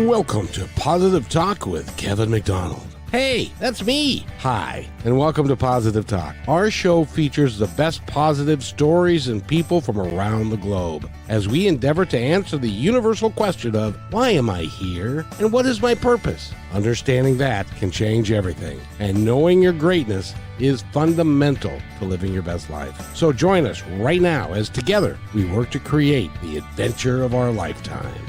Welcome to Positive Talk with Kevin McDonald. Hey, that's me. Hi, and welcome to Positive Talk. Our show features the best positive stories and people from around the globe as we endeavor to answer the universal question of why am I here and what is my purpose? Understanding that can change everything, and knowing your greatness is fundamental to living your best life. So join us right now as together we work to create the adventure of our lifetime.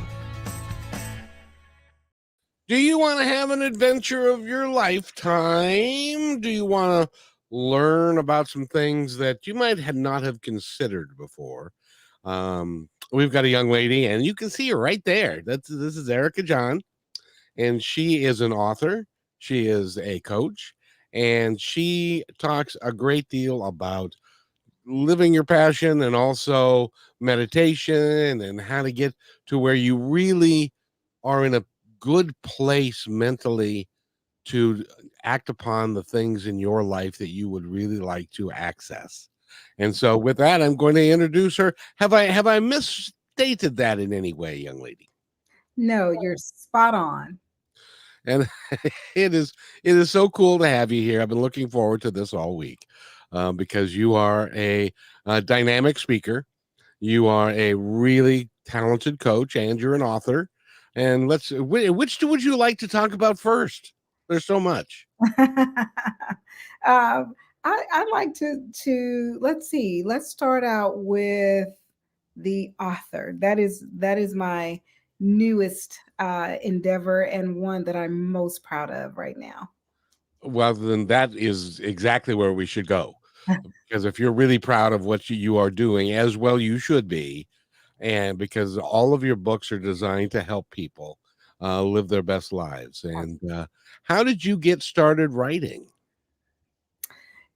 Do you want to have an adventure of your lifetime? Do you want to learn about some things that you might not have considered before? We've got a young lady, and you can see her right there. This is Erika Jon, and she is an author. She is a coach, and she talks a great deal about living your passion and also meditation and how to get to where you really are in a good place mentally to act upon the things in your life that you would really like to access. And so with that, I'm going to introduce her. Have I misstated that in any way, young lady? No, you're spot on. And it is so cool to have you here. I've been looking forward to this all week because you are a dynamic speaker. You are a really talented coach, and you're an author. And which would you like to talk about first? There's so much. I'd like to let's see. Let's start out with the author. That is my newest endeavor and one that I'm most proud of right now. Well, then that is exactly where we should go. Because if you're really proud of what you are doing, as well you should be, and because all of your books are designed to help people live their best lives. And how did you get started writing?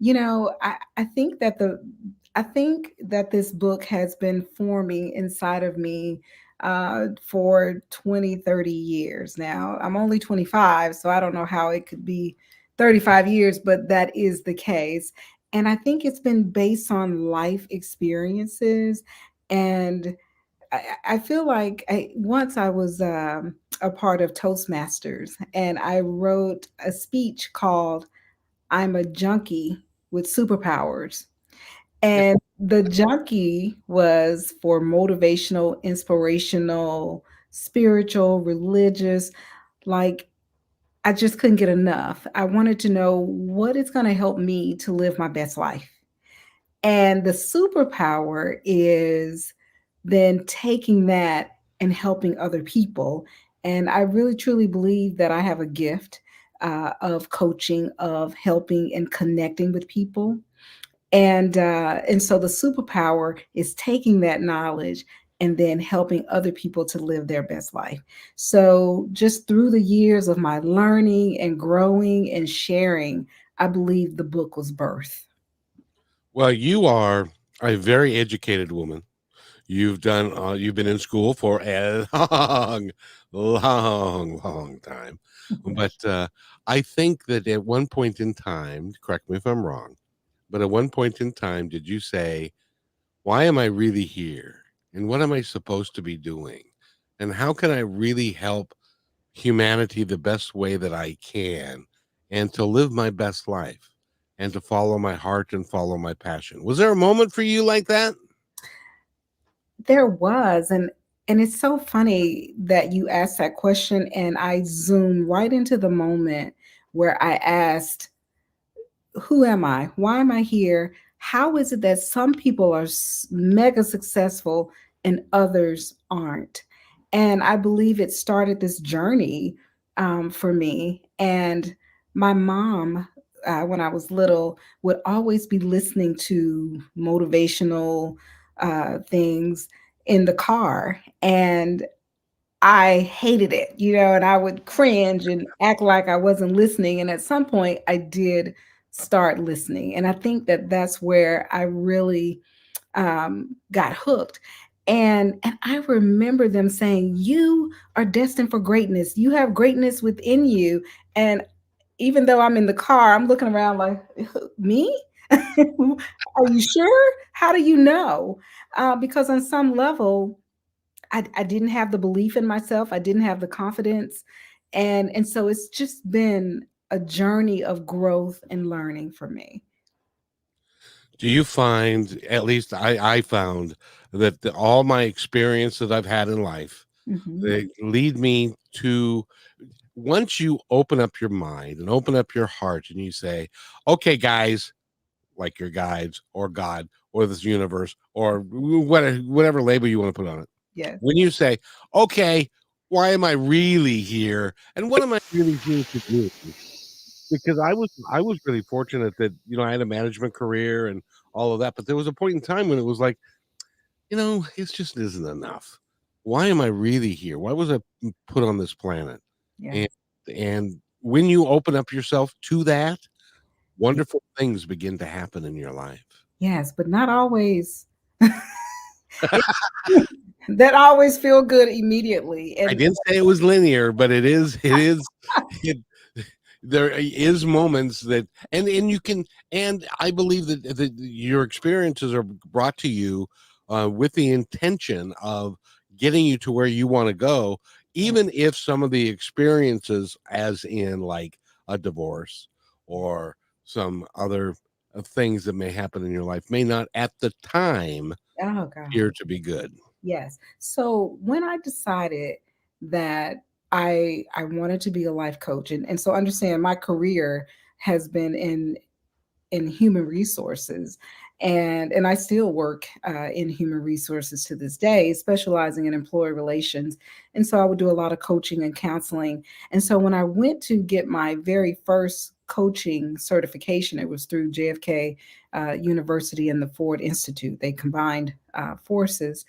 I think that this book has been forming inside of me for 20, 30 years now. I'm only 25, so I don't know how it could be 35 years, but that is the case. And I think it's been based on life experiences. And I feel like once I was a part of Toastmasters, and I wrote a speech called I'm a Junkie with Superpowers. And the junkie was for motivational, inspirational, spiritual, religious. Like, I just couldn't get enough. I wanted to know what is going to help me to live my best life. And the superpower is then taking that and helping other people. And I really truly believe that I have a gift of coaching, of helping and connecting with people. And so the superpower is taking that knowledge and then helping other people to live their best life. So just through the years of my learning and growing and sharing, I believe the book was birth. Well, you are a very educated woman. You've been in school for a long time. But I think that at one point in time, correct me if I'm wrong, but at one point in time, did you say, why am I really here? And what am I supposed to be doing? And how can I really help humanity the best way that I can and to live my best life and to follow my heart and follow my passion? Was there a moment for you like that? There was, and it's so funny that you asked that question, and I zoomed right into the moment where I asked, who am I? Why am I here? How is it that some people are mega successful and others aren't? And I believe it started this journey for me. And my mom, when I was little, would always be listening to motivational things in the car. And I hated it, and I would cringe and act like I wasn't listening. And at some point, I did start listening. And I think that that's where I really got hooked. And I remember them saying, "You are destined for greatness. You have greatness within you." And even though I'm in the car, I'm looking around like, me? Are you sure? How do you know? Because on some level, I didn't have the belief in myself. I didn't have the confidence. And so it's just been a journey of growth and learning for me. Do you find, at least I found, that all my experience that I've had in life, Hmm. they lead me to, once you open up your mind and open up your heart and you say, okay, guys, like your guides or God or this universe or whatever label you want to put on it. Yes. When you say, okay, why am I really here? And what am I really here to do? Because I was really fortunate that, I had a management career and all of that, but there was a point in time when it was like, it just isn't enough. Why am I really here? Why was I put on this planet? Yeah. And and when you open up yourself to that, wonderful things begin to happen in your life. Yes, but not always. It, that always feel good immediately. I And didn't say it was linear, but it there is moments that, and you can, and I believe that your experiences are brought to you with the intention of getting you to where you want to go, yeah, even if some of the experiences, as in like a divorce or some other things that may happen in your life, may not at the time oh God. appear to be good. Yes. So when I decided that I wanted to be a life coach, and so understand my career has been in human resources, and I still work in human resources to this day, specializing in employee relations. And so I would do a lot of coaching and counseling. And so when I went to get my very first coaching certification, it was through JFK University and the Ford Institute. They combined forces,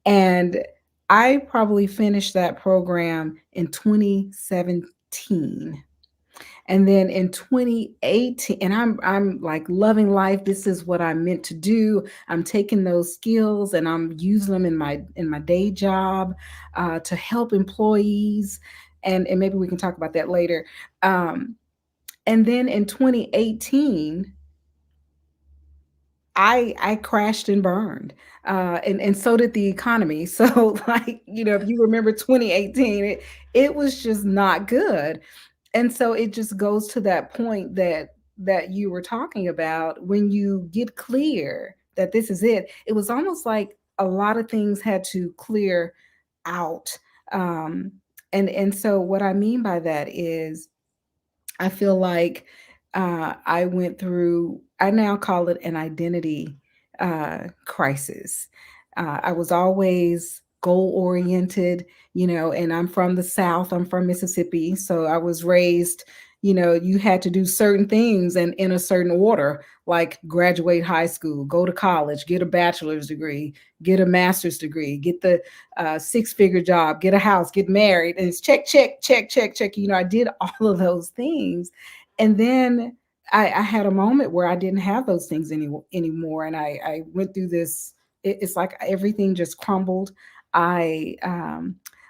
and I probably finished that program in 2017. And then in 2018, and I'm like loving life. This is what I'm meant to do. I'm taking those skills and I'm using them in my day job to help employees. And maybe we can talk about that later. Um, and then in 2018, I crashed and burned, and so did the economy. So, like, if you remember 2018, it was just not good. And so it just goes to that point that you were talking about. When you get clear that this is it, it was almost like a lot of things had to clear out. Um, and so what I mean by that is I feel like I went through, I now call it an identity crisis. I was always goal oriented, and I'm from the South, I'm from Mississippi. So I was raised, you had to do certain things and in a certain order, like graduate high school, go to college, get a bachelor's degree, get a master's degree, get the six-figure job, get a house, get married. And it's check, check, check, check, check. I did all of those things. And then I had a moment where I didn't have those things anymore. And I went through this, it's like everything just crumbled. I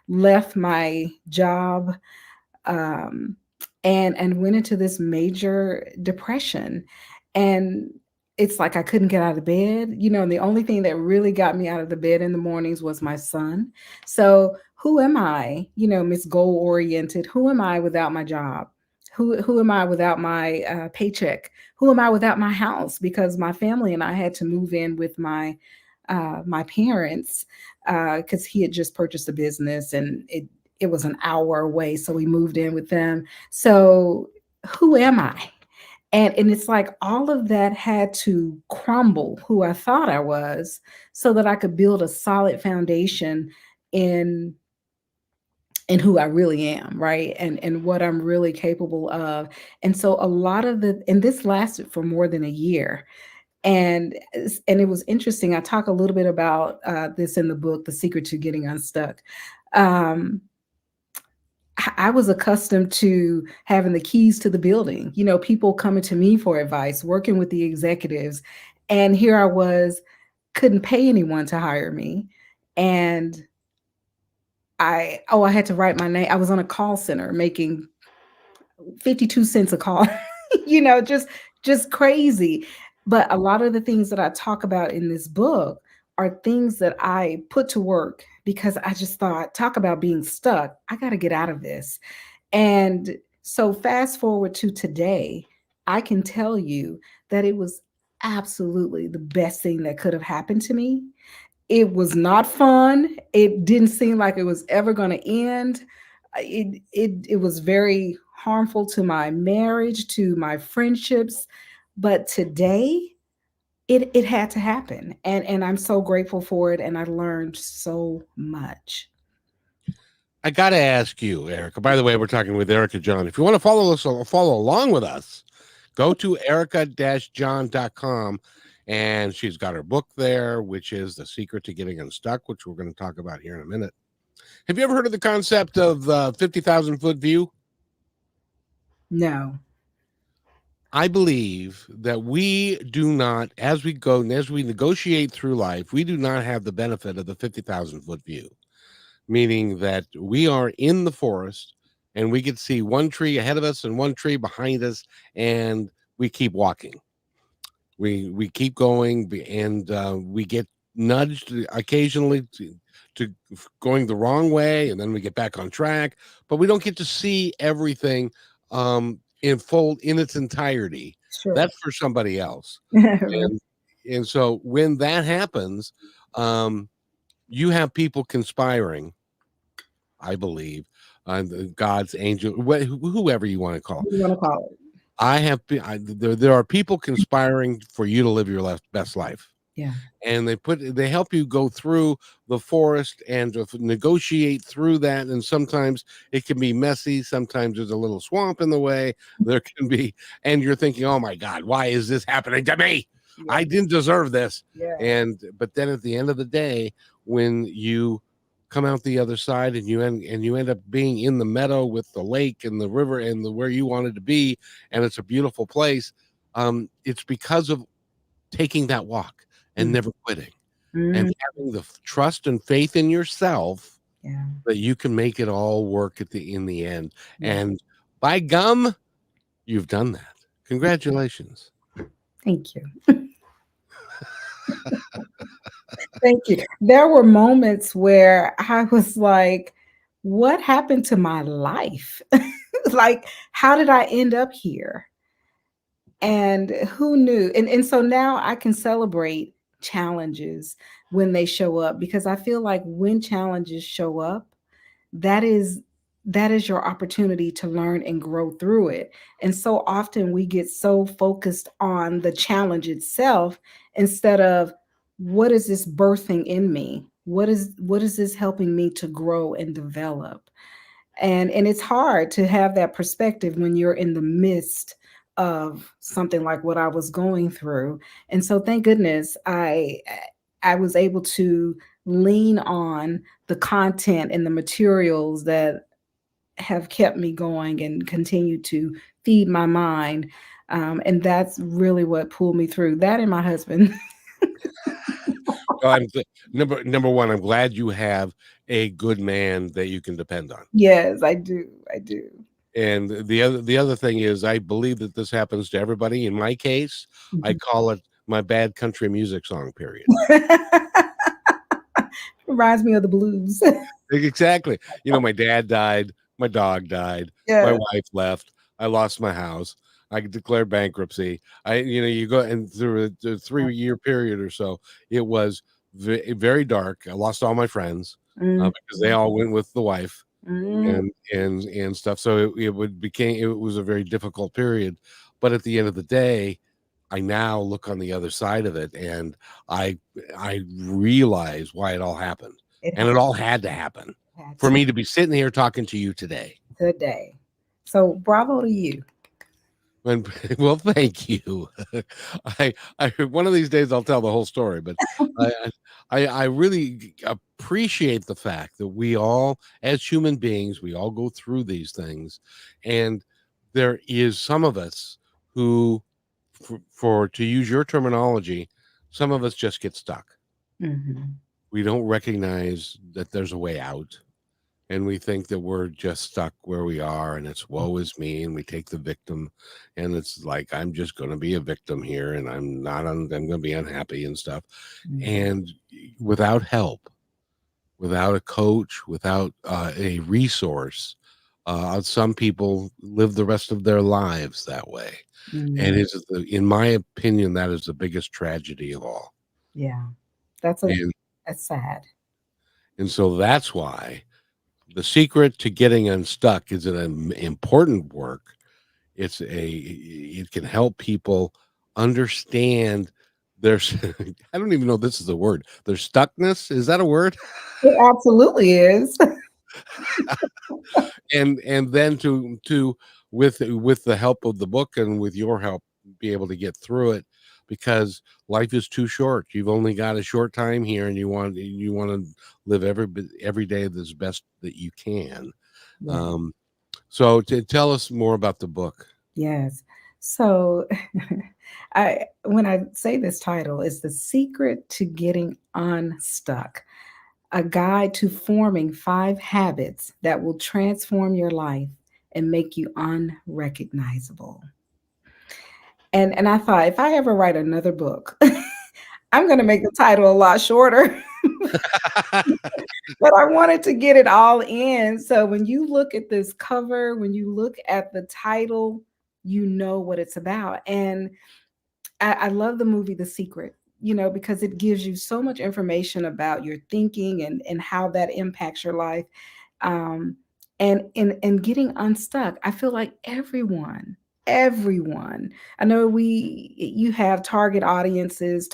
left my job, um, and went into this major depression. And it's like I couldn't get out of bed, and the only thing that really got me out of the bed in the mornings was my son. So who am I, Miss Goal Oriented? Who am I without my job? Who am I without my paycheck? Who am I without my house? Because my family and I had to move in with my parents because he had just purchased a business, and it was an hour away, so we moved in with them. So who am I? And it's like all of that had to crumble, who I thought I was, so that I could build a solid foundation in who I really am, right? And what I'm really capable of. And so a lot of and this lasted for more than a year. And it was interesting. I talk a little bit about this in the book, The Secret to Getting Unstuck. Um, I was accustomed to having the keys to the building, people coming to me for advice, working with the executives. And here I was, couldn't pay anyone to hire me. And I had to write my name. I was on a call center making 52 cents a call, just crazy. But a lot of the things that I talk about in this book are things that I put to work because I just thought, talk about being stuck. I got to get out of this. And so, fast forward to today, I can tell you that it was absolutely the best thing that could have happened to me. It was not fun. It didn't seem like it was ever going to end. It was very harmful to my marriage, to my friendships. But today, it had to happen, and I'm so grateful for it, and I learned so much. I got to ask you, Erica. By the way, we're talking with Erika Jon. If you want to follow us or follow along with us, go to erica-jon.com, and she's got her book there, which is The Secret to Getting Unstuck, which we're going to talk about here in a minute. Have you ever heard of the concept of the 50,000 foot view? No. I believe that we do not, as we go and as we negotiate through life, we do not have the benefit of the 50,000 foot view, meaning that we are in the forest and we can see one tree ahead of us and one tree behind us, and we keep walking. We keep going, and we get nudged occasionally to going the wrong way, and then we get back on track, but we don't get to see everything in its entirety. Sure. That's for somebody else. And so when that happens, you have people conspiring, I believe, God's angel, whoever you want to call What do you want to call it? there are people conspiring for you to live your best life. Yeah. And they help you go through the forest and to negotiate through that. And sometimes it can be messy. Sometimes there's a little swamp in the way. There can be, and you're thinking, oh my God, why is this happening to me? Yeah. I didn't deserve this. Yeah. But then at the end of the day, when you come out the other side and you end up being in the meadow with the lake and the river and where you wanted to be, and it's a beautiful place, it's because of taking that walk and never quitting and having the trust and faith in yourself that you can make it all work in the end. And by gum, you've done that. Congratulations. Thank you. Thank you. There were moments where I was like, what happened to my life? Like, how did I end up here? And who knew? And so now I can celebrate challenges when they show up, because I feel like when challenges show up, that is your opportunity to learn and grow through it. And so often we get so focused on the challenge itself instead of, what is this birthing in me? What is this helping me to grow and develop? And it's hard to have that perspective when you're in the midst of something like what I was going through. And so thank goodness I was able to lean on the content and the materials that have kept me going and continue to feed my mind. And that's really what pulled me through. That and my husband. Well, number one, I'm glad you have a good man that you can depend on. Yes, I do. And the other thing is, I believe that this happens to everybody. In my case, I call it my bad country music song period. Reminds me of the blues. Exactly. My dad died, my dog died, my wife left, I lost my house, I declared bankruptcy. You go and through a 3-year period or so, it was very dark. I lost all my friends because they all went with the wife. And stuff. So it was a very difficult period. But at the end of the day, I now look on the other side of it, and I realize why it all happened. It all had to happen for me to be sitting here talking to you today. Today. So bravo to you. Well, thank you. I one of these days I'll tell the whole story, but I really appreciate the fact that we all, as human beings, we all go through these things, and there is some of us who, to use your terminology, some of us just get stuck. We don't recognize that there's a way out. And we think that we're just stuck where we are, and it's woe is me, and we take the victim, and it's like, I'm just going to be a victim here, and I'm going to be unhappy and stuff. And without help, without a coach, without a resource. Some people live the rest of their lives that way. And Mm, it's, in my opinion, that is the biggest tragedy of all. yeah, that's a And that's sad. so that's why the secret to getting unstuck is an important work. It can help people understand there's I don't even know if this is a word. Their stuckness. Is that a word? It absolutely is. And then to with the help of the book and with your help be able to get through it, because life is too short. You've only got a short time here, and you want to live every day as best that you can. Yeah. um so to tell us more about the book. Yes. So I when I say this title is The Secret to Getting Unstuck, a guide to forming 5 habits that will transform your life and make you unrecognizable. And I thought if I ever write another book, I'm going to make the title a lot shorter. But I wanted to get it all in. So when you look at this cover, when you look at the title, you know what it's about. And I love the movie The Secret, because it gives you so much information about your thinking and how that impacts your life. Um, and getting unstuck, I feel like everyone. I know you have target audiences,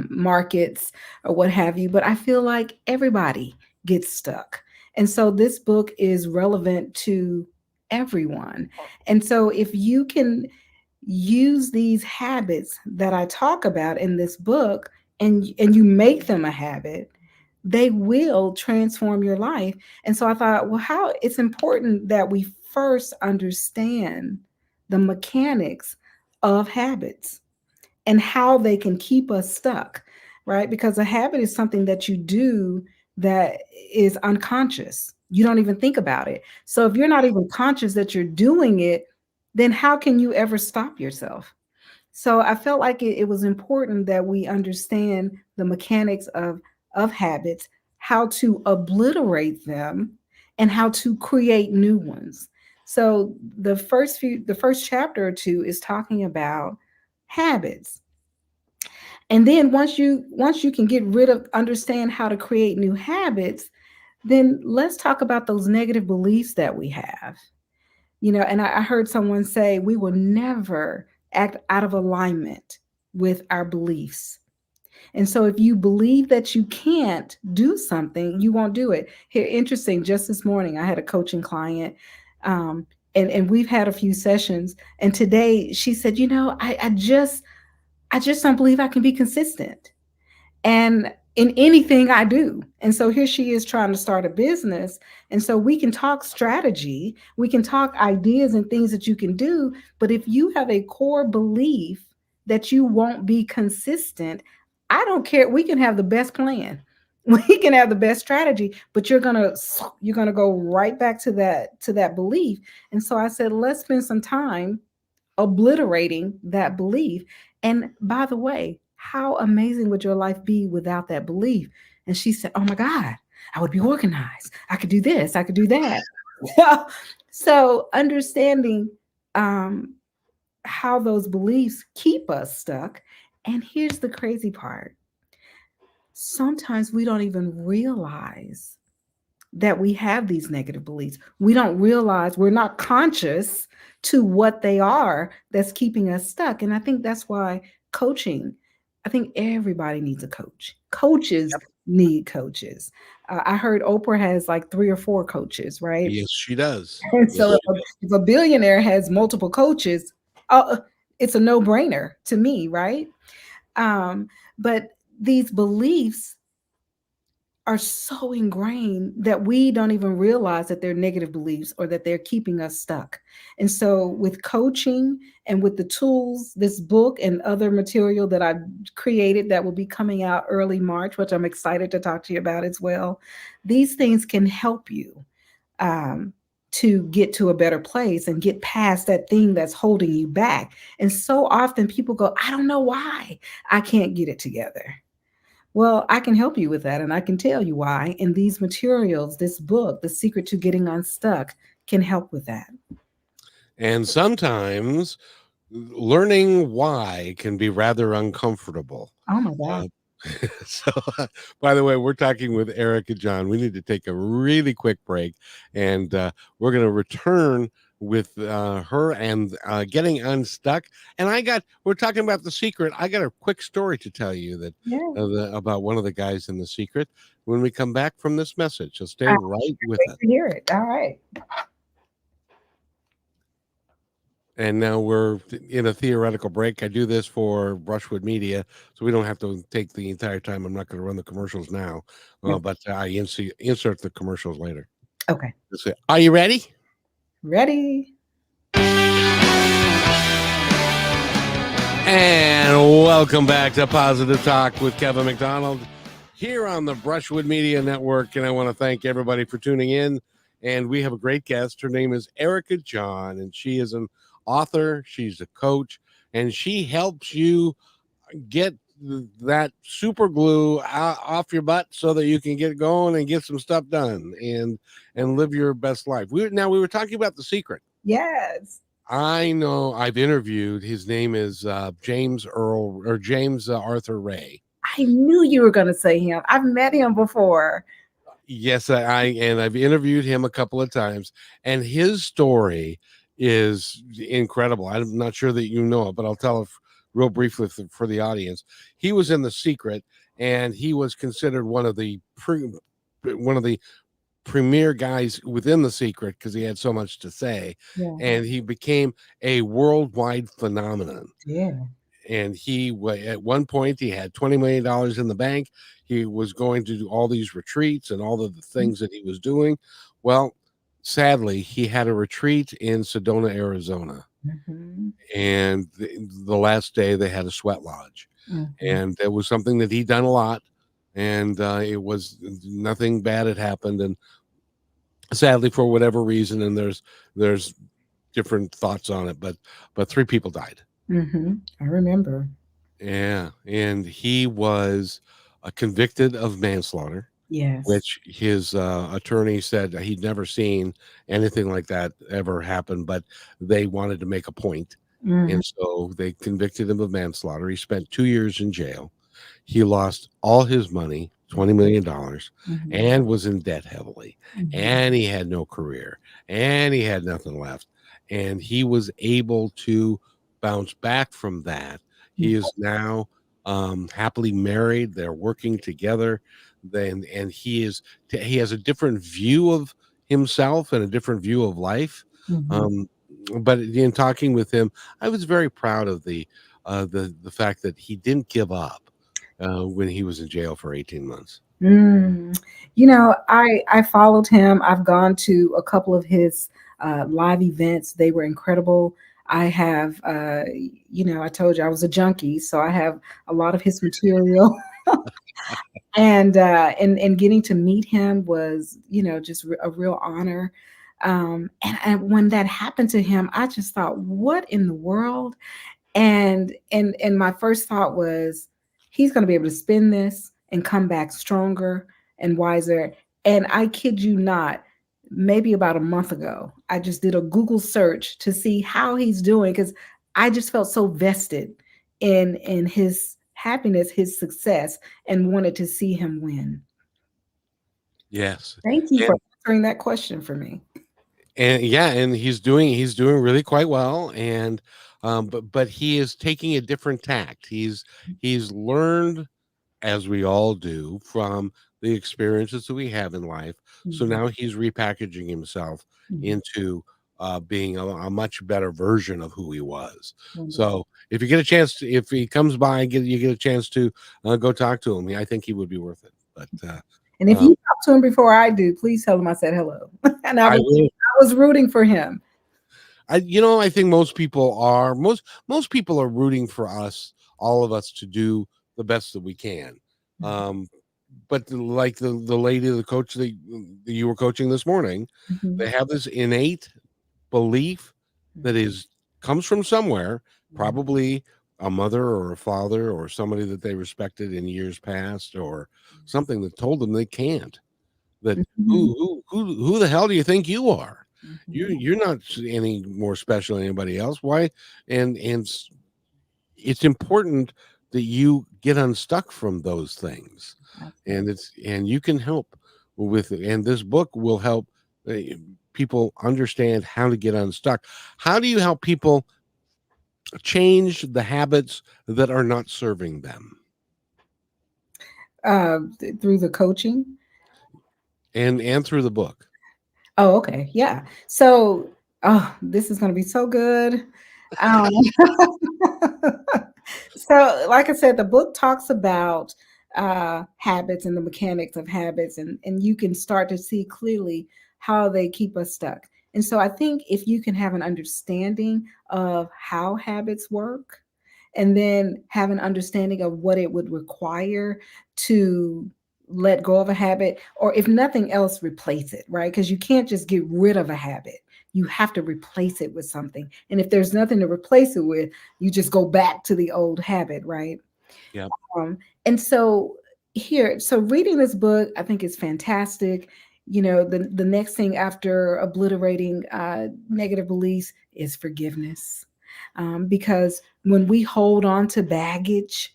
markets or what have you, but I feel like everybody gets stuck. And so this book is relevant to everyone. And so if you can use these habits that I talk about in this book and you make them a habit, they will transform your life. And so I thought, well, how it's important that we first understand the mechanics of habits and how they can keep us stuck, right? Because a habit is something that you do that is unconscious. You don't even think about it. So if you're not even conscious that you're doing it, then how can you ever stop yourself? So I felt like it was important that we understand the mechanics of habits, how to obliterate them, and how to create new ones. So the first chapter or two is talking about habits. And then once you can get rid of understand how to create new habits, then let's talk about those negative beliefs that we have. And I heard someone say we will never act out of alignment with our beliefs. And so if you believe that you can't do something, you won't do it. Here, interesting, just this morning, I had a coaching client, um, and we've had a few sessions. And today she said, I just don't believe I can be consistent and in anything I do. And so here she is trying to start a business. And so we can talk strategy, we can talk ideas and things that you can do. But if you have a core belief that you won't be consistent, I don't care. We can have the best plan. We can have the best strategy, but you're gonna go right back to that belief. And so I said, let's spend some time obliterating that belief. And by the way, how amazing would your life be without that belief? And she said, oh my God, I would be organized. I could do this, I could do that. So understanding um, how those beliefs keep us stuck. And here's the crazy part: sometimes we don't even realize that we have these negative beliefs. We don't realize, we're not conscious to what they are that's keeping us stuck. And I think that's why coaching, I think everybody needs a coach. Coaches Yep. need coaches. I heard Oprah has like 3 or 4 coaches, right? Yes, she does. And Yes, so she if a billionaire has multiple coaches, it's a no brainer to me, right? But these beliefs are so ingrained that we don't even realize that they're negative beliefs or that they're keeping us stuck. And so, with coaching and with the tools, this book and other material that I've created that will be coming out early March, which I'm excited to talk to you about as well, these things can help you to get to a better place and get past that thing that's holding you back. And so often people go, I don't know why I can't get it together. Well, I can help you with that, and I can tell you why. And these materials, this book, The Secret to Getting Unstuck, can help with that. And sometimes learning why can be rather uncomfortable. Oh my God. Uh, so, by the way, we're talking with Erika Jon. We need to take a really quick break, and we're going to return with her and getting unstuck. And we're talking about The Secret. I got a quick story to tell you that Yeah. about one of the guys in The Secret when we come back from this message. So stay I right can't with wait us. to hear it. All right. And now we're in a theoretical break. I do this for Brushwood Media, so we don't have to take the entire time. I'm not going to run the commercials now, Okay. but I insert the commercials later. Okay. That's it. Are you ready? Ready? And welcome back to Positive Talk with Kevin McDonald here on the Brushwood Media Network. And I want to thank everybody for tuning in. And we have a great guest. Her name is Erika Jon, and she is an author. She's a coach, and she helps you get that super glue off your butt so that you can get going and get some stuff done and live your best life. We were talking about The Secret. Yes. I know I've interviewed. His name is James Arthur Ray. I knew you were going to say him. I've met him before. Yes, I've interviewed him a couple of times, and his story is incredible. I'm not sure that you know it, but I'll tell it real briefly for the audience. He was in The Secret, and he was considered one of the premier guys within The Secret because he had so much to say, Yeah. and he became a worldwide phenomenon. Yeah. And at one point he had $20 million in the bank. He was going to do all these retreats and all of the things that he was doing. Well, sadly, he had a retreat in Sedona, Arizona. Mm-hmm. And the last day they had a sweat lodge. Mm-hmm. And it was something that he'd done a lot. And it was nothing bad had happened. And sadly, for whatever reason, and there's different thoughts on it, but 3 people died. Mm-hmm. I remember. Yeah, and he was convicted of manslaughter, Yes. which his attorney said he'd never seen anything like that ever happen, but they wanted to make a point. Mm-hmm. And so they convicted him of manslaughter. He spent 2 years in jail. He lost all his money, $20 million, Mm-hmm. and was in debt heavily. Mm-hmm. And he had no career, and he had nothing left. And he was able to bounce back from that. He is now happily married. They're working together. And he has a different view of himself and a different view of life. Mm-hmm. But in talking with him, I was very proud of the fact that he didn't give up when he was in jail for 18 months. You know, I followed him. I've gone to a couple of his live events. They were incredible. I have, I told you I was a junkie, so I have a lot of his material. And getting to meet him was, just a real honor. And when that happened to him, I just thought, what in the world? And my first thought was, he's going to be able to spin this and come back stronger and wiser. And I kid you not, maybe about a month ago, I just did a Google search to see how he's doing because I just felt so vested in his happiness, his success, and wanted to see him win. Yes. Thank you for answering that question for me. And he's doing really quite well. And but he is taking a different tact. He's learned, as we all do, from the experiences that we have in life. So Mhm. now he's repackaging himself Mhm. into being a much better version of who he was. Wonderful. So if you get a chance to, if he comes by, you get a chance to go talk to him. I think he would be worth it. But And if you talk to him before I do, please tell him I said hello. And I will. I was rooting for him. I think most people are rooting for us, all of us, to do the best that we can. But like the lady, the coach that you were coaching this morning, Mhm. they have this innate belief that is comes from somewhere, probably a mother or a father or somebody that they respected in years past, or something that told them they can't. That Mhm. who the hell do you think you are? Mhm. You're not any more special than anybody else. Why? And it's important that you get unstuck from those things, Absolutely. and you can help with it. And this book will help uh, people understand how to get unstuck. How do you help people change the habits that are not serving them? Through the coaching. And through the book. Oh, okay. Yeah. So, oh, this is going to be so good. Um, so, like I said, the book talks about habits and the mechanics of habits, and you can start to see clearly how they keep us stuck. And so, I think if you can have an understanding of how habits work, and then have an understanding of what it would require to let go of a habit, or if nothing else, replace it, right? Because you can't just get rid of a habit. You have to replace it with something. And if there's nothing to replace it with, you just go back to the old habit, right? Yep. Um, and so so reading this book, I think is fantastic. You know, the next thing after obliterating negative beliefs is forgiveness, because when we hold on to baggage,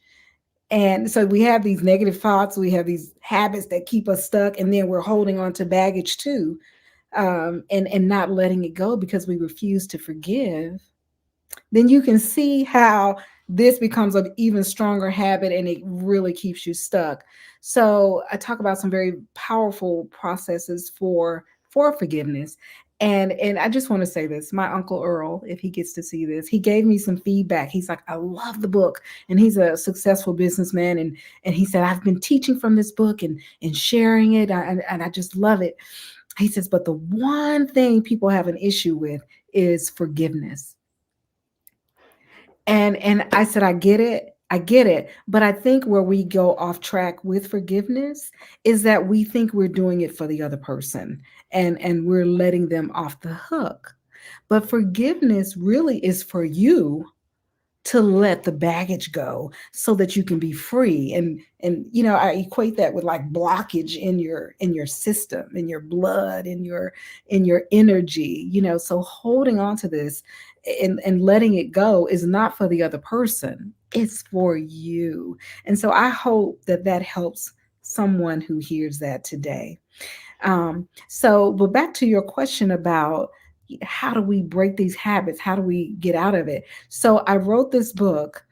and so we have these negative thoughts, we have these habits that keep us stuck, and then we're holding on to baggage too, and not letting it go because we refuse to forgive, then you can see how this becomes an even stronger habit and it really keeps you stuck. So I talk about some very powerful processes for forgiveness. And I just want to say this. My Uncle Earl, if he gets to see this, he gave me some feedback. He's like, I love the book. And he's a successful businessman. And he said, I've been teaching from this book and sharing it. And I just love it. He says, but the one thing people have an issue with is forgiveness. And I said, I get it. I get it. But I think where we go off track with forgiveness is that we think we're doing it for the other person, and we're letting them off the hook. But forgiveness really is for you to let the baggage go so that you can be free. And you know, I equate that with like blockage in your system, in your blood, in your energy, you know. So holding on to this and letting it go is not for the other person, it's for you. And so I hope that that helps someone who hears that today. So, but back to your question about how do we break these habits? How do we get out of it? So, I wrote this book,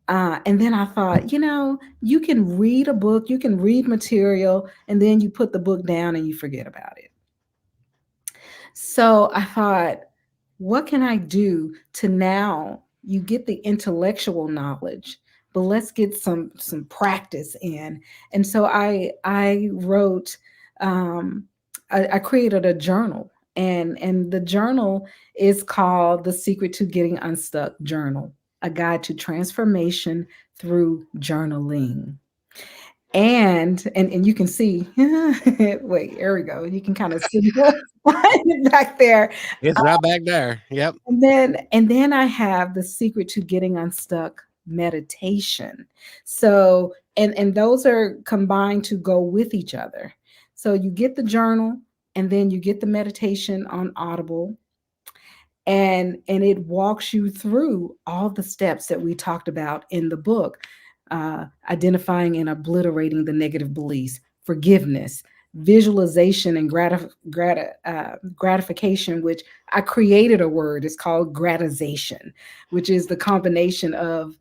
and then I thought, you know, you can read a book, you can read material, and then you put the book down and you forget about it. So, I thought, what can I do to now you get the intellectual knowledge, but let's get some practice in. And so I wrote, um, I created a journal, and the journal is called The Secret to Getting Unstuck Journal, a guide to transformation through journaling. And you can see, wait, there we go. You can kind of see back there. It's right back there. Yep. And then I have The Secret to Getting Unstuck meditation. So and those are combined to go with each other. So you get the journal, and then you get the meditation on Audible, and it walks you through all the steps that we talked about in the book, identifying and obliterating the negative beliefs, forgiveness, visualization, and gratification, which I created a word. It's called gratization, which is the combination of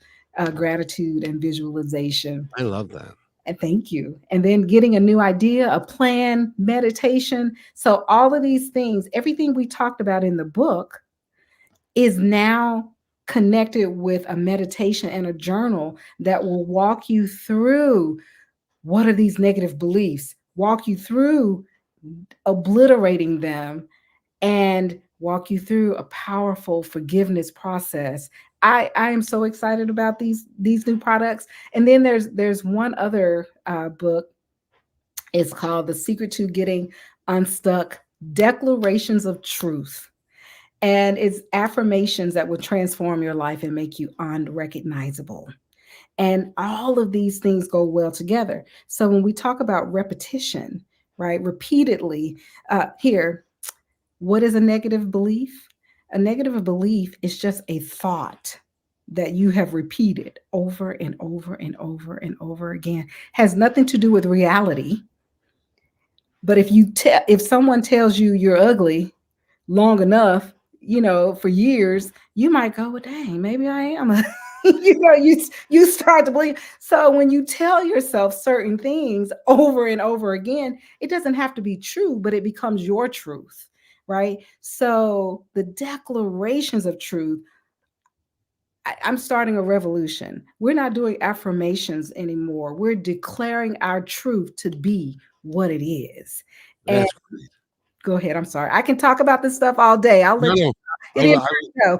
gratitude and visualization. I love that. And thank you. And then getting a new idea, a plan, meditation. So all of these things, everything we talked about in the book is now connected with a meditation and a journal that will walk you through what are these negative beliefs, walk you through obliterating them, and walk you through a powerful forgiveness process. I am so excited about these new products. And then there's one other book. It's called The Secret to Getting Unstuck: Declarations of Truth. And it's affirmations that will transform your life and make you unrecognizable. And all of these things go well together. So when we talk about repetition, right, repeatedly, here, what is a negative belief? A negative belief is just a thought that you have repeated over and over and over and over again. Has nothing to do with reality. But if someone tells you you're ugly long enough, for years, you might go, well, dang, maybe I am. You start to believe. So when you tell yourself certain things over and over again, it doesn't have to be true, but it becomes your truth, right? So the declarations of truth, I'm starting a revolution. We're not doing affirmations anymore. We're declaring our truth to be what it is. And That's great. go ahead. I'm sorry. I can talk about this stuff all day. I'll No, let you no. know. I, It is I, your show.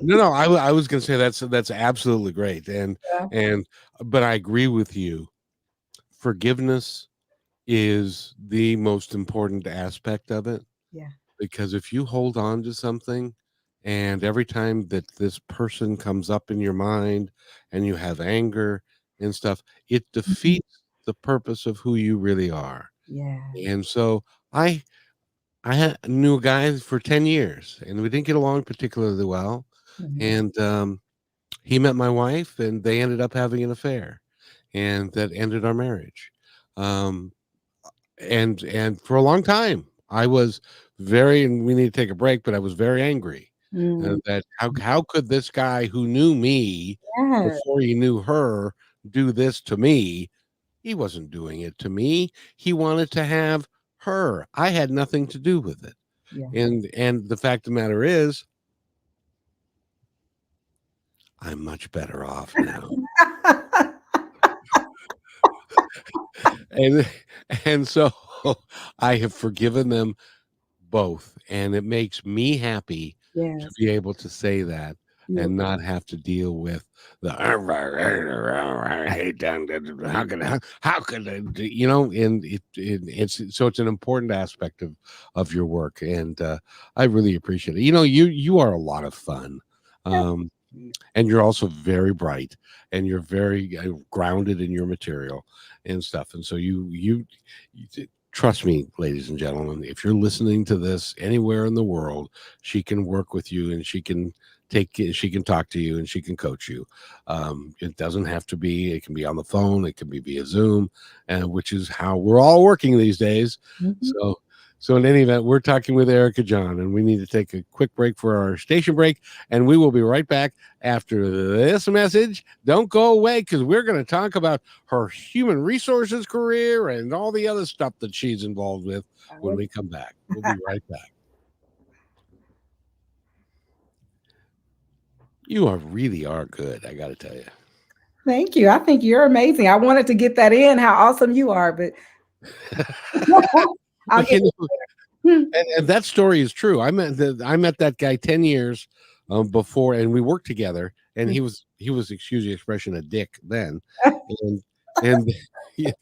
no, no. I was going to say that's absolutely great, Yeah. and but I agree with you. Forgiveness is the most important aspect of it, Yeah. because if you hold on to something, and every time that this person comes up in your mind and you have anger and stuff, it Mhm. defeats the purpose of who you really are. Yeah. And so I knew a guy for 10 years, and we didn't get along particularly well. Mhm. And he met my wife, and they ended up having an affair, and that ended our marriage. Um, and for a long time, I was very, and we need to take a break, but I was very angry, Mm. that how could this guy who knew me Yeah. before he knew her do this to me? He wasn't doing it to me. He wanted to have her. I had nothing to do with it. Yeah. And the fact of the matter is, I'm much better off now. And and so I have forgiven them both, and it makes me happy to Yes. be able to say that You're and not have to deal with the I hate them. How could I, and it's an important aspect of your work, and I really appreciate it. You are a lot of fun. Um, and you're also very bright, and you're very grounded in your material and stuff, and so you trust me, ladies and gentlemen, if you're listening to this anywhere in the world, she can work with you, and she can talk to you, and she can coach you. It doesn't have to be, it can be on the phone, it can be via Zoom, and which is how we're all working these days. Mhm. So so in any event, we're talking with Erika Jon, and we need to take a quick break for our station break, and we will be right back after this message. Don't go away, because we're going to talk about her human resources career and all the other stuff that she's involved with when we come back. We'll be right back. You are really are good, I got to tell you. Thank you. I think you're amazing. I wanted to get that in, how awesome you are, but I'll Well, get know, it. and that story is true. I met that guy 10 years before, and we worked together, and he was, excuse the expression, a dick then. And he,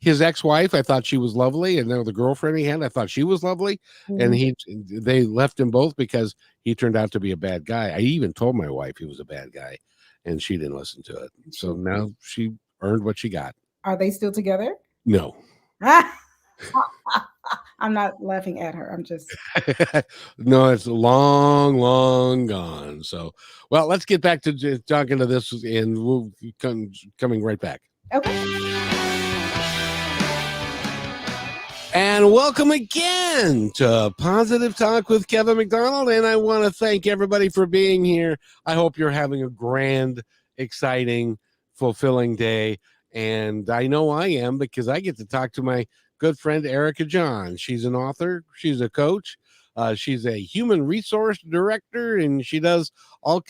his ex-wife, I thought she was lovely, and then the girlfriend he had, I thought she was lovely, and Mhm. they left him both because he turned out to be a bad guy. I even told my wife he was a bad guy, and she didn't listen to it. So Sure. now she earned what she got. Are they still together? No. I'm not laughing at her. I'm just No, it's long, long gone. So, well, let's get back to talking to this, and we'll coming right back. okay. And welcome again to Positive Talk with Kevin McDonald. And I want to thank everybody for being here. I hope you're having a grand, exciting, fulfilling day. And I know I am, because I get to talk to my good friend Erika Jon. She's an author, she's a coach, she's a human resource director, and she does all.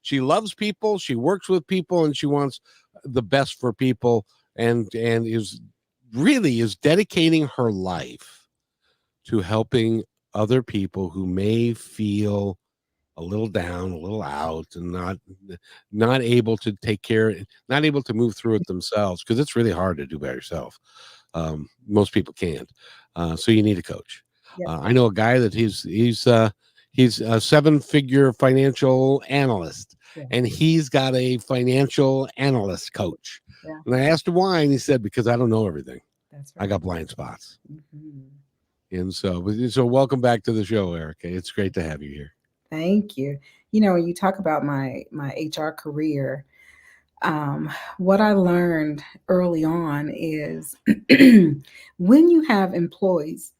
She loves people, she works with people, and she wants the best for people, and is dedicating her life to helping other people who may feel a little down, a little out, and not able to take care, not able to move through it themselves, because it's really hard to do by yourself. Most people can't. So you need a coach. Yes. I know a guy that He's a seven-figure financial analyst, Yeah. and he's got a financial analyst coach. Yeah. And I asked him why, and he said, "Because I don't know everything. That's I right. got blind spots." Mhm. And so welcome back to the show, Erica. It's great to have you here. Thank you. When you talk about my HR career, um, what I learned early on is when you have employees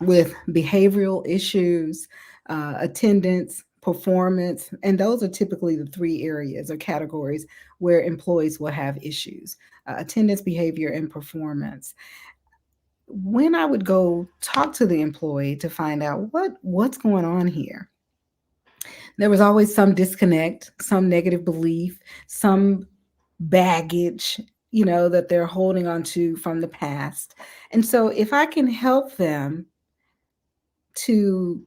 with behavioral issues, attendance, performance, and those are typically the three areas or categories where employees will have issues: attendance, behavior, and performance. When I would go talk to the employee to find out what's going on here, there was always some disconnect, some negative belief, some baggage, that they're holding on to from the past. And so if I can help them to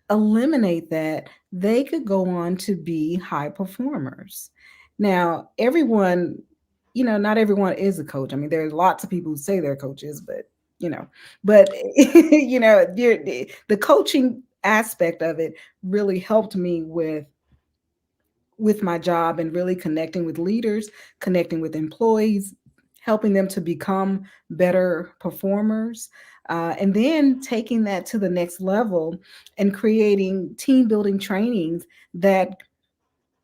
eliminate that, they could go on to be high performers. Now, everyone, not everyone is a coach. I mean, there's lots of people who say they're coaches, you know, but the coaching aspect of it really helped me with my job and really connecting with leaders, connecting with employees, helping them to become better performers, and then taking that to the next level and creating team building trainings that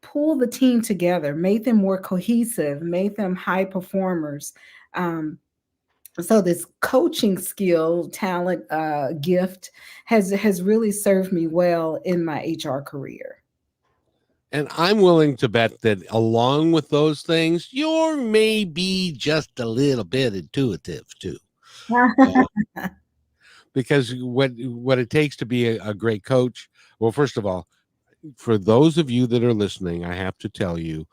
pull the team together, made them more cohesive, made them high performers. So this coaching skill, talent, gift has really served me well in my HR career. And I'm willing to bet that along with those things, you're maybe just a little bit intuitive too. Uh, because what it takes to be a great coach, well, first of all, for those of you that are listening, I have to tell you,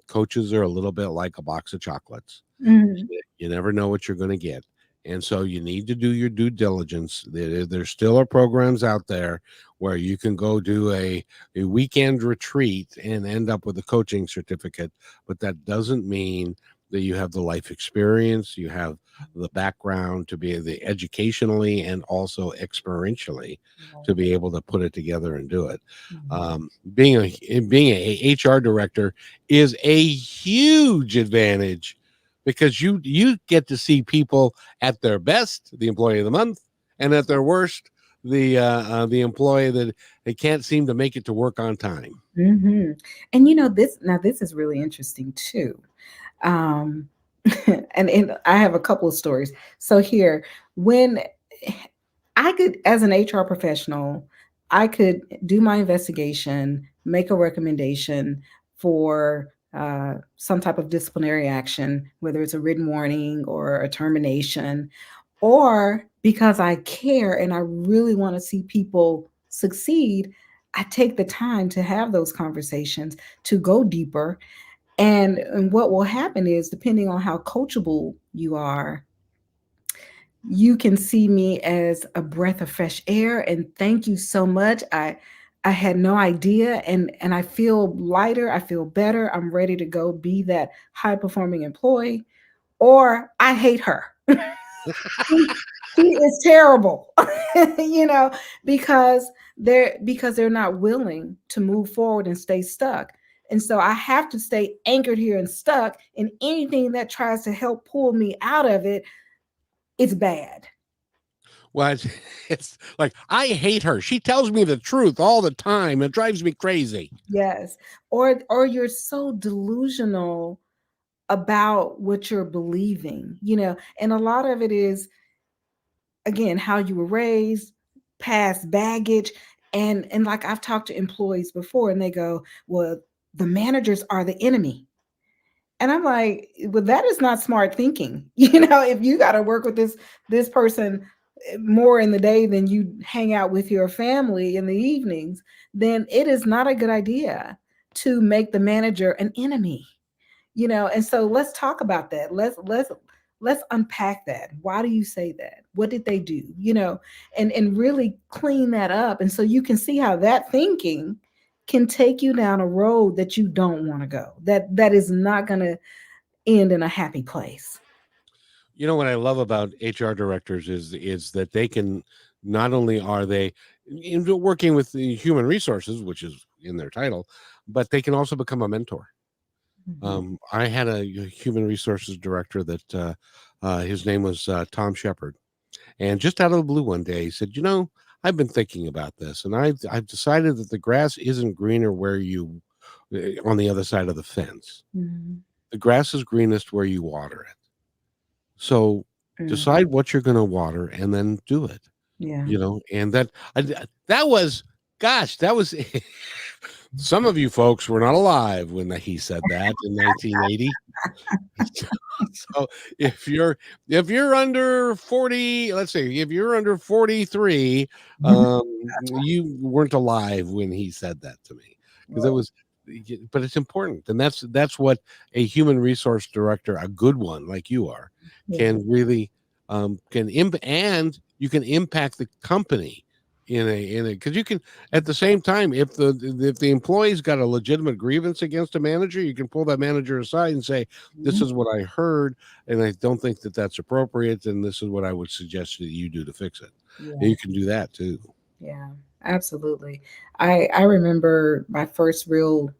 coaches are a little bit like a box of chocolates. Mhm. You never know what you're going to get. And so you need to do your due diligence. There still are programs out there where you can go do a weekend retreat and end up with a coaching certificate, but that doesn't mean that you have the life experience, you have the background to be the educationally and also experientially to be able to put it together and do it. Mhm. Being a HR director is a huge advantage because you get to see people at their best, the employee of the month, and at their worst, the employee that they can't seem to make it to work on time. Mhm. And this is really interesting too. Um, and I have a couple of stories. So here, when I could, as an HR professional, I could do my investigation, make a recommendation for some type of disciplinary action, whether it's a written warning or a termination, or because I care and I really want to see people succeed, I take the time to have those conversations, to go deeper. And what will happen is, depending on how coachable you are, you can see me as a breath of fresh air, and thank you so much. I had no idea, and I feel lighter, I feel better, I'm ready to go be that high performing employee. Or I hate her. she, she is terrible. you know because they're not willing to move forward and stay stuck. And so I have to stay anchored here and stuck, and anything that tries to help pull me out of it, it's bad. Well, it's like I hate her. She tells me the truth all the time. It drives me crazy. Yes. Or you're so delusional about what you're believing, and a lot of it is, again, how you were raised, past baggage. And like, I've talked to employees before and they go, well, the managers are the enemy. And I'm like, well, that is not smart thinking. If you got to work with this person more in the day than you hang out with your family in the evenings, then it is not a good idea to make the manager an enemy. And so let's talk about that. Let's unpack that. Why do you say that? What did they do? And really clean that up, and so you can see how that thinking can take you down a road that you don't want to go, that is not going to end in a happy place. You know what I love about HR directors is that they can not only are they in working with the human resources, which is in their title, but they can also become a mentor. Mhm. I had a human resources director that his name was Tom Shepard, and just out of the blue one day, he said, I've been thinking about this, and I've decided that the grass isn't greener where you on the other side of the fence. Mhm. The grass is greenest where you water it. So Mm. decide what you're going to water and then do it. Yeah. And that was, gosh, that was some of you folks were not alive when he said that in 1980. So if you're under 40, let's say if you're under 43, you weren't alive when he said that to me, because it was, but it's important, and that's what a human resource director, a good one like you are, Yeah. can really and you can impact the company in a because you can, at the same time, if the employee's got a legitimate grievance against a manager, you can pull that manager aside and say, this Mhm. is what I heard, and I don't think that that's appropriate, and this is what I would suggest that you do to fix it. And Yeah. you can do that too. Yeah. Absolutely. I remember my first real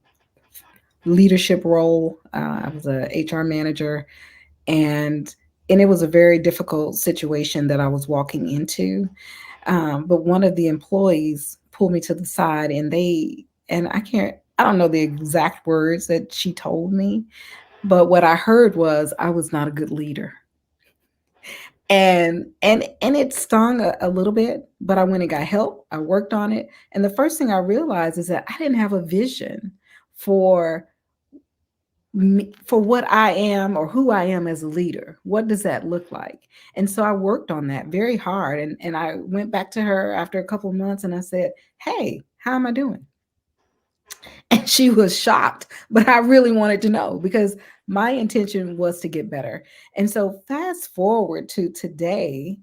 leadership role. I was a HR manager, and it was a very difficult situation that I was walking into. But one of the employees pulled me to the side, and I don't know the exact words that she told me, but what I heard was I was not a good leader. And it stung a little bit, but I went and got help. I worked on it. And the first thing I realized is that I didn't have a vision for for what I am or who I am as a leader. What does that look like? And so I worked on that very hard. And I went back to her after a couple of months and I said, "Hey, how am I doing?" And she was shocked, but I really wanted to know because my intention was to get better. And so fast forward to today,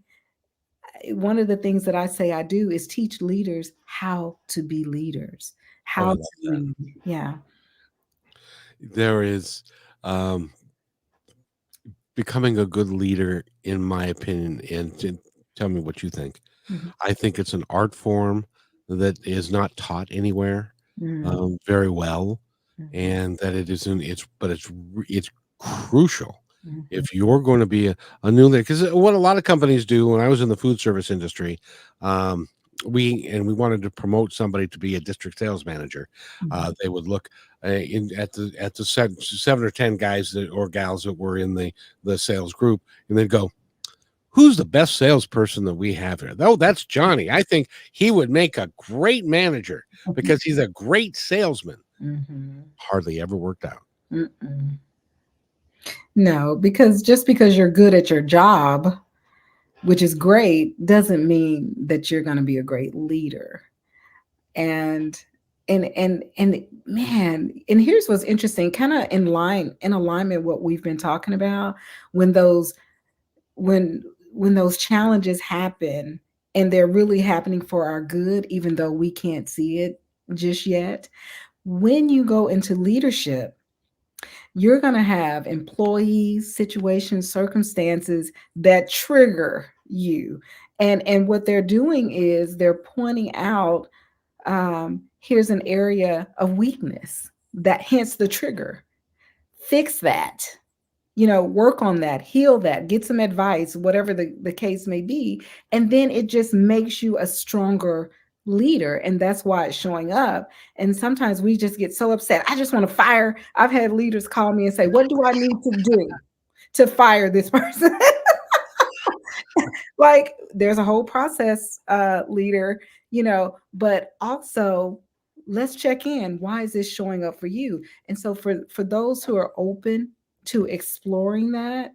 one of the things that I say I do is teach leaders how to be leaders, Oh, I how to love that. lead. Yeah. There is, um, becoming a good leader, in my opinion, and tell me what you think. Mhm. I think it's an art form that is not taught anywhere Mhm. very well, Mhm. and that it isn't. It's crucial Mhm. if you're going to be a new leader. Because what a lot of companies do, when I was in the food service industry, um, we wanted to promote somebody to be a district sales manager. Mhm. They would look at the seven or ten guys or gals that were in the sales group, and they'd go, who's the best salesperson that we have here? Oh, that's Johnny. I think he would make a great manager because he's a great salesman. Mhm. Hardly ever worked out. Mm-mm. No, because just because you're good at your job, which is great, doesn't mean that you're going to be a great leader. And and man, and here's what's interesting, kind of in alignment what we've been talking about, when those when when those challenges happen and they're really happening for our good, even though we can't see it just yet. When you go into leadership, you're going to have employees, situations, circumstances that trigger you. And what they're doing is they're pointing out, here's an area of weakness, that hence the trigger. Fix that, work on that, heal that, get some advice, whatever the case may be. And then it just makes you a stronger leader. And that's why it's showing up. And sometimes we just get so upset. I just want to fire. I've had leaders call me and say, what do I need to do to fire this person? Like, there's a whole process, leader, but also let's check in. Why is this showing up for you? And so for those who are open to exploring that,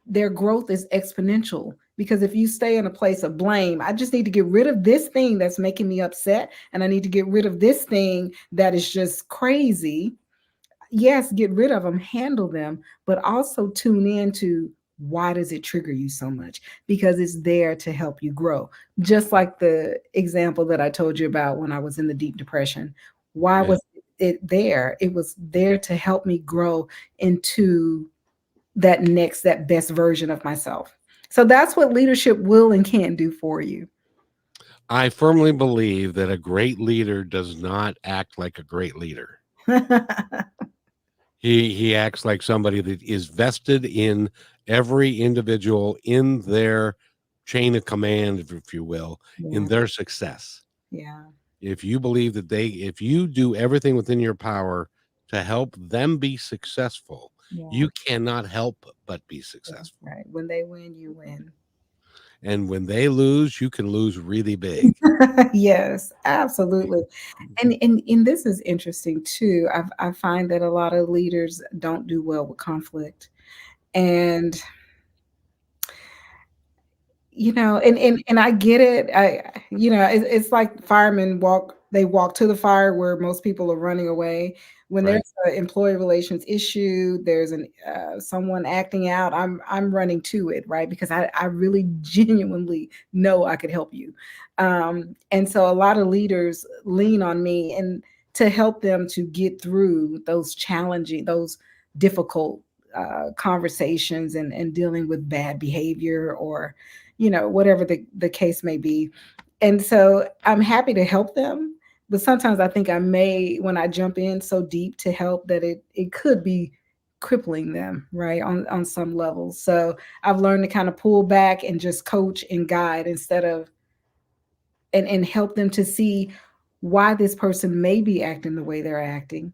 their growth is exponential. Because if you stay in a place of blame, I just need to get rid of this thing that's making me upset, and I need to get rid of this thing that is just crazy. Yes, get rid of them, handle them, but also tune in to, why does it trigger you so much? Because it's there to help you grow. Just like the example that I told you about when I was in the deep depression. Why Yeah. was it there? It was there to help me grow into that best version of myself. So that's what leadership will and can do for you. I firmly believe that a great leader does not act like a great leader. He acts like somebody that is vested in every individual in their chain of command, if you will, in Yeah, their success. yeah, If you believe that if you do everything within your power to help them be successful, yeah, you cannot help but be yeah, successful. right. When they win, you win. And when they lose, you can lose really big. Yes, absolutely. And this is interesting too. I find that a lot of leaders don't do well with conflict. And and I get it. It's like firemen they walk to the fire where most people are running away. When there's Right. an employee relations issue, there's an someone acting out, I'm running to it, right? Because I really genuinely know I could help you. And so a lot of leaders lean on me and to help them to get through those challenging, those difficult conversations and dealing with bad behavior or whatever the case may be. And so I'm happy to help them. But sometimes I think I may, when I jump in so deep to help, that it could be crippling them, right, on some levels. So I've learned to kind of pull back and just coach and guide instead of and help them to see why this person may be acting the way they're acting,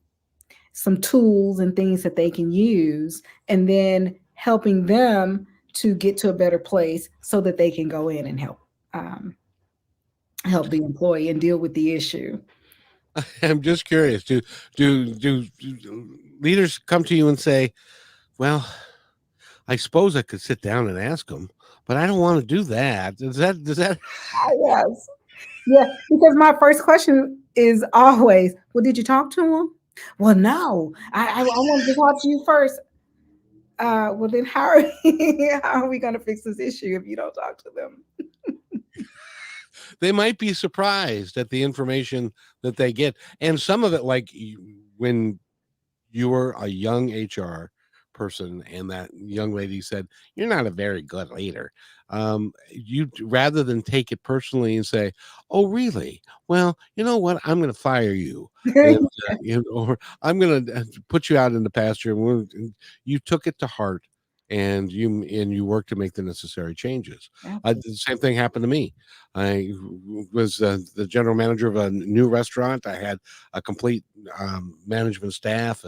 some tools and things that they can use, and then helping them to get to a better place so that they can go in and um, help the employee and deal with the issue. I'm just curious. Do leaders come to you and say, "Well, I suppose I could sit down and ask them, but I don't want to do that." Does that Yes. Yeah, because my first question is always, well, did you talk to him? Well, no, I wanted to talk to you first. Well, then how are we going to fix this issue if you don't talk to them? they might be surprised at the information that they get, and some of it, like when you were a young HR person and that young lady said, "You're not a very good leader." You rather than take it personally and say, "Oh, really? Well, you know what? I'm going to fire you." And or I'm going to put you out in the pasture. And you took it to heart, and you worked to make the necessary changes. Absolutely. The same thing happened to me. I was the general manager of a new restaurant. I had a complete management staff,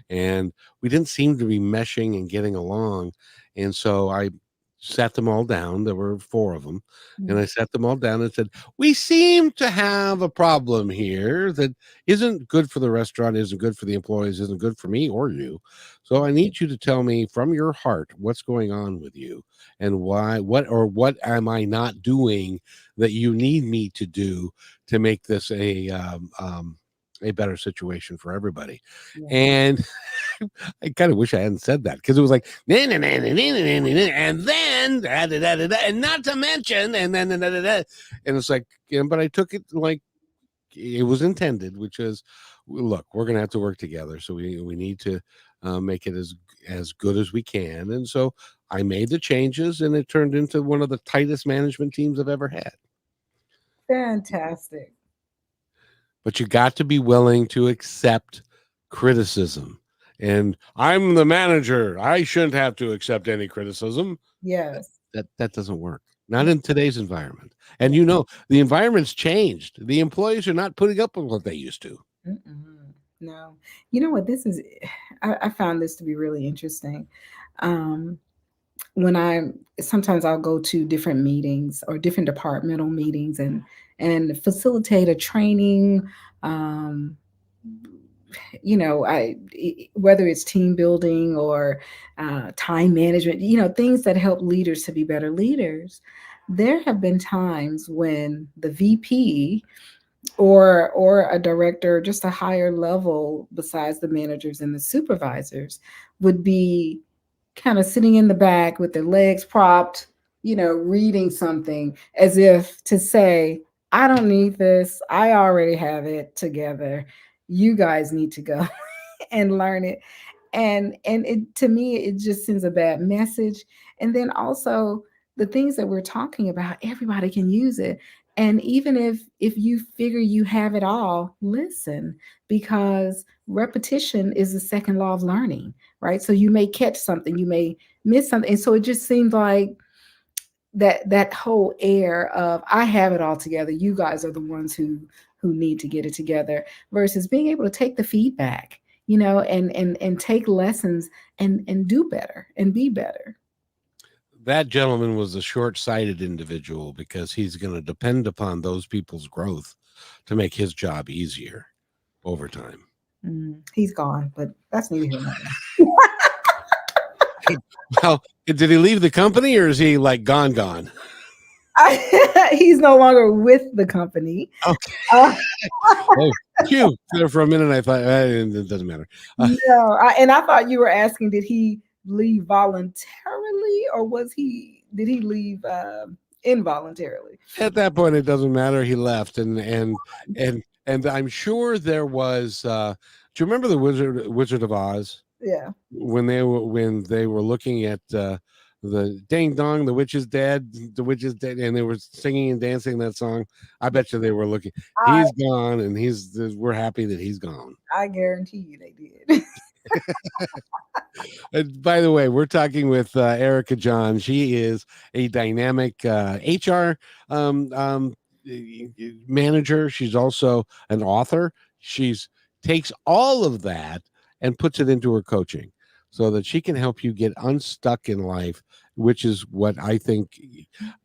and we didn't seem to be meshing and getting along. And so I sat them all down. There were four of them. And I sat them all down and said, "We seem to have a problem here that isn't good for the restaurant, isn't good for the employees, isn't good for me or you. So I need you to tell me from your heart what's going on with you and why, what am I not doing that you need me to do to make this a better situation for everybody." Yeah. And I kind of wish I hadn't said that because it was like, "Nah, nah, nah, nah, nah, nah, nah, nah, and then, da, da, da, da, da, and not to mention, and then, da, da, da, da." And it's like, but I took it like it was intended, which is, look, we're going to have to work together. So we need to make it as good as we can. And so I made the changes and it turned into one of the tightest management teams I've ever had. Fantastic. But you got to be willing to accept criticism. And I'm the manager. I shouldn't have to accept any criticism. Yes. That doesn't work. Not Yeah. in today's environment. And Yeah. the environment's changed. The employees are not putting up with what they used to. Mm-mm. No. You know what? This is, I found this to be really interesting. Um, when sometimes I'll go to different meetings or different departmental meetings and facilitate a training. Um, whether it's team building or time management, things that help leaders to be better leaders. There have been times when the VP or a director, just a higher level besides the managers and the supervisors, would be kind of sitting in the back with their legs propped, reading something as if to say, I don't need this. I already have it together. You guys need to go and learn it. And it, to me, it just sends a bad message. And then also the things that we're talking about, everybody can use it. And even if you figure you have it all, listen, because repetition is the second law of learning, right? So you may catch something, you may miss something. And so it just seemed like that whole air of I have it all together. You guys are the ones who need to get it together versus being able to take the feedback, and take lessons and do better and be better. That gentleman was a short-sighted individual because he's going to depend upon those people's growth to make his job easier over time. He's gone, but that's neither here nor there. Well, did he leave the company or is he like gone? He's no longer with the company. Okay. Uh, Oh, phew. There for a minute, I thought it doesn't matter. no, and I thought you were asking, did he leave voluntarily or did he leave involuntarily? At that point, it doesn't matter. He left, and I'm sure there was. Do you remember the Wizard of Oz Yeah. when they were looking at the ding dong, the witch is dead, and they were singing and dancing that song? I bet you they were looking. I He's gone, and we're happy that he's gone. I guarantee you they did. And by the way, we're talking with Erika Jon. She is a dynamic HR manager. She's also an author. She's takes all of that and puts it into her coaching so that she can help you get unstuck in life, which is what I think,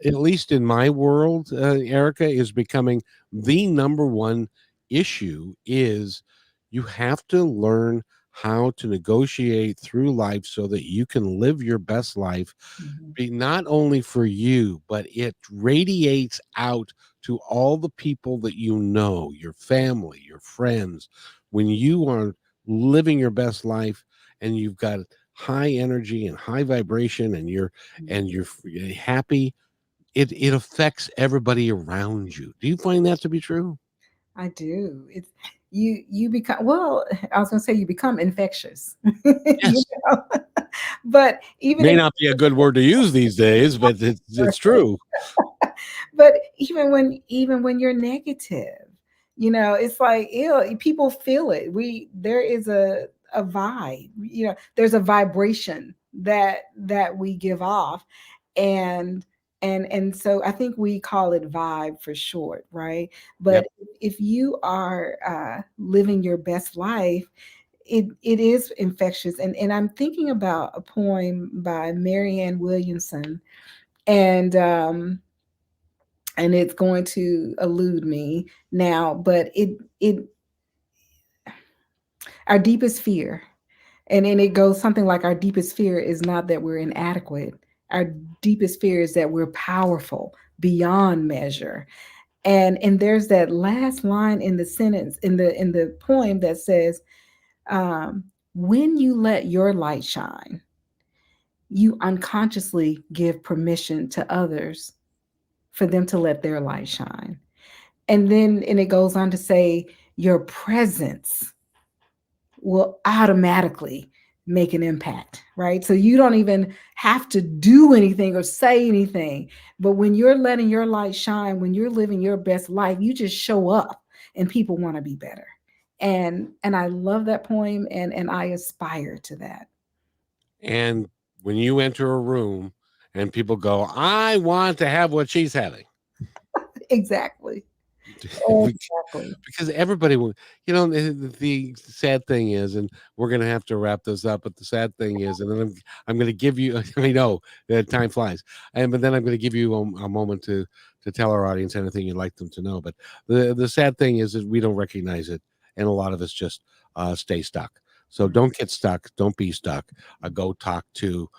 at least in my world, Erika, is becoming the number one issue is you have to learn how to negotiate through life so that you can live your best life, Mhm. be not only for you, but it radiates out to all the people that you know, your family, your friends. When you are living your best life and you've got high energy and high vibration and you're happy, it affects everybody around you. Do you find that to be true? I do. It's you become, well, I was gonna say you become infectious. You Yes. know? But even May if not be a good word to use these days, but it's true. but even when you're negative, it's like ew, people feel it. There is a vibe, there's a vibration that we give off, and and so I think we call it vibe for short, right? But Yep. if you are living your best life, it is infectious. And I'm thinking about a poem by Marianne Williamson, and it's going to elude me now, but it our deepest fear, and it goes something like, our deepest fear is not that we're inadequate. Our deepest fear is that we're powerful beyond measure. And there's that last line in the sentence, in the poem, that says, when you let your light shine, you unconsciously give permission to others for them to let their light shine. And it goes on to say, your presence will automatically make an impact, right? So you don't even have to do anything or say anything. But when you're letting your light shine, when you're living your best life, you just show up and people want to be better. And I love that poem, and I aspire to that. And when you enter a room and people go, I want to have what she's having. Exactly. Exactly. Because everybody will, the sad thing is, and we're going to have to wrap this up, but the sad thing is, and then I'm going to give you, I know that time flies, but then I'm going to give you a moment to tell our audience anything you'd like them to know. But the sad thing is we don't recognize it. And a lot of us just stay stuck. So don't get stuck. Don't be stuck. Go talk to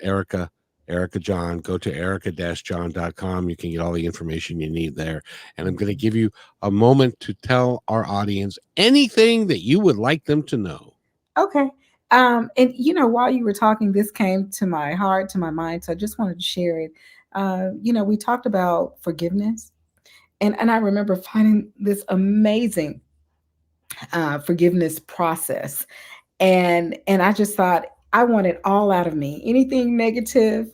Erika Jon. Go to erika-jon.com. You can get all the information you need there. And I'm going to give you a moment to tell our audience anything that you would like them to know. Okay. And while you were talking, this came to my heart, to my mind. So I just wanted to share it. We talked about forgiveness, and I remember finding this amazing forgiveness process. And I just thought I want it all out of me. Anything negative,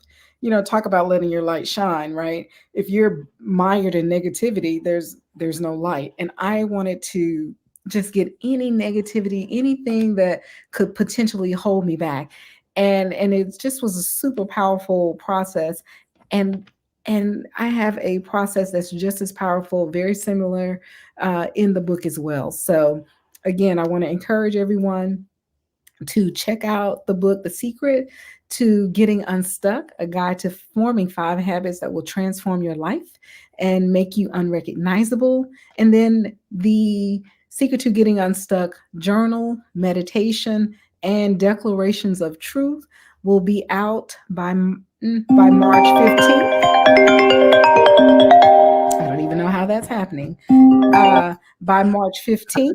talk about letting your light shine, right? If you're mired in negativity, there's no light. And I wanted to just get any negativity, anything that could potentially hold me back. And it just was a super powerful process. And and I have a process that's just as powerful, very similar in the book as well. So again, I want to encourage everyone to check out the book, The Secret to Getting Unstuck, a guide to forming 5 habits that will transform your life and make you unrecognizable. And then The Secret to Getting Unstuck journal, meditation, and declarations of truth will be out by March 15th. I don't even know how that's happening. By March 15th.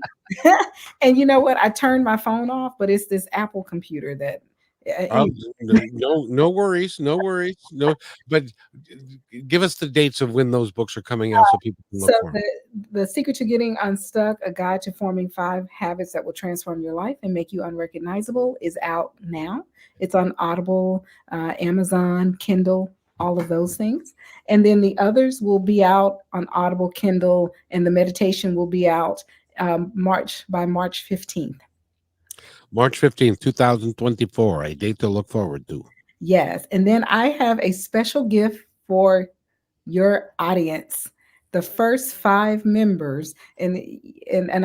And you know what? I turned my phone off, but it's this Apple computer that. Oh, no worries, no worries. No, but give us the dates of when those books are coming out so people can look So for them. the Secret to Getting Unstuck, a guide to forming 5 habits that will transform your life and make you unrecognizable, is out now. It's on Audible, Amazon, Kindle, all of those things. And then the others will be out on Audible, Kindle, and the meditation will be out by March 15th. March 15th, 2024, a date to look forward to. Yes. And then I have a special gift for your audience. The first 5 members, and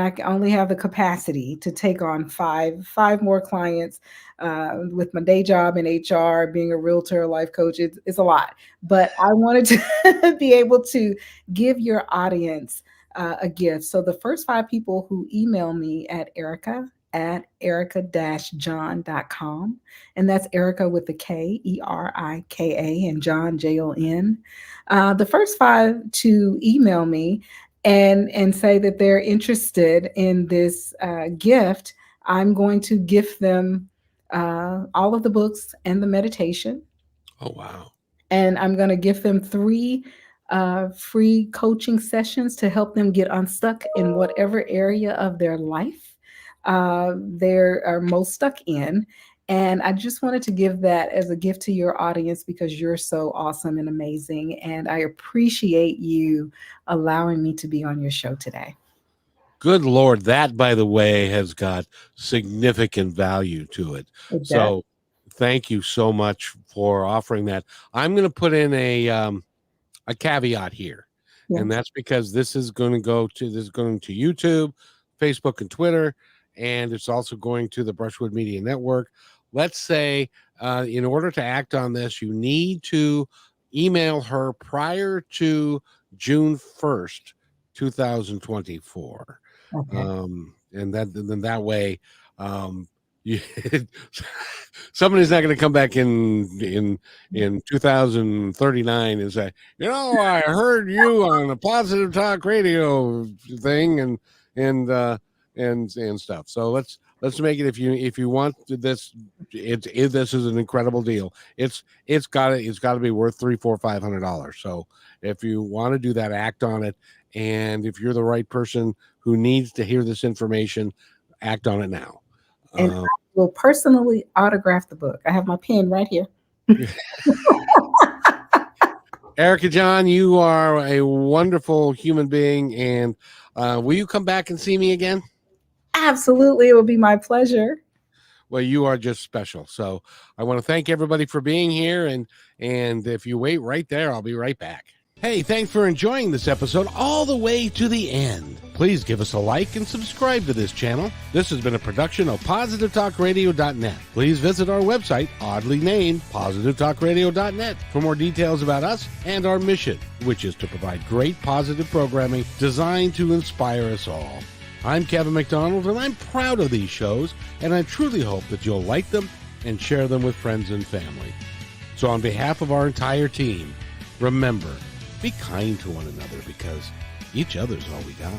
I only have the capacity to take on five more clients with my day job in HR, being a realtor, a life coach. It's a lot, but I wanted to be able to give your audience a gift. So the first 5 people who email me at erika@erika-jon.com. And that's Erika with the K, Erika, and Jon, Jon. The first 5 to email me and say that they're interested in this gift, I'm going to gift them all of the books and the meditation. Oh, wow. And I'm going to give them 3 free coaching sessions to help them get unstuck in whatever area of their life they're most stuck in. And I just wanted to give that as a gift to your audience because you're so awesome and amazing. And I appreciate you allowing me to be on your show today. Good Lord. That, by the way, has got significant value to it. So thank you so much for offering that. I'm going to put in a caveat here. Yeah. And that's because this is going to YouTube, Facebook, and Twitter. And it's also going to the Brushwood Media Network. Let's say in order to act on this, you need to email her prior to June 1st, 2024. Okay. And then that way, somebody's not going to come back in 2039 and say, I heard you on a Positive Talk Radio thing and stuff. So let's make it, if you want this, this is an incredible deal. It's got to be worth $300-$500. So if you want to do that, act on it. And if you're the right person who needs to hear this information, act on it now. And I will personally autograph the book. I have my pen right here. Erika Jon, you are a wonderful human being. And will you come back and see me again? Absolutely. It will be my pleasure. Well, you are just special. So I want to thank everybody for being here. And if you wait right there, I'll be right back. Hey, thanks for enjoying this episode all the way to the end. Please give us a like and subscribe to this channel. This has been a production of PositiveTalkRadio.net. Please visit our website, oddly named PositiveTalkRadio.net, for more details about us and our mission, which is to provide great positive programming designed to inspire us all. I'm Kevin McDonald, and I'm proud of these shows, and I truly hope that you'll like them and share them with friends and family. So on behalf of our entire team, remember, be kind to one another because each other's all we got.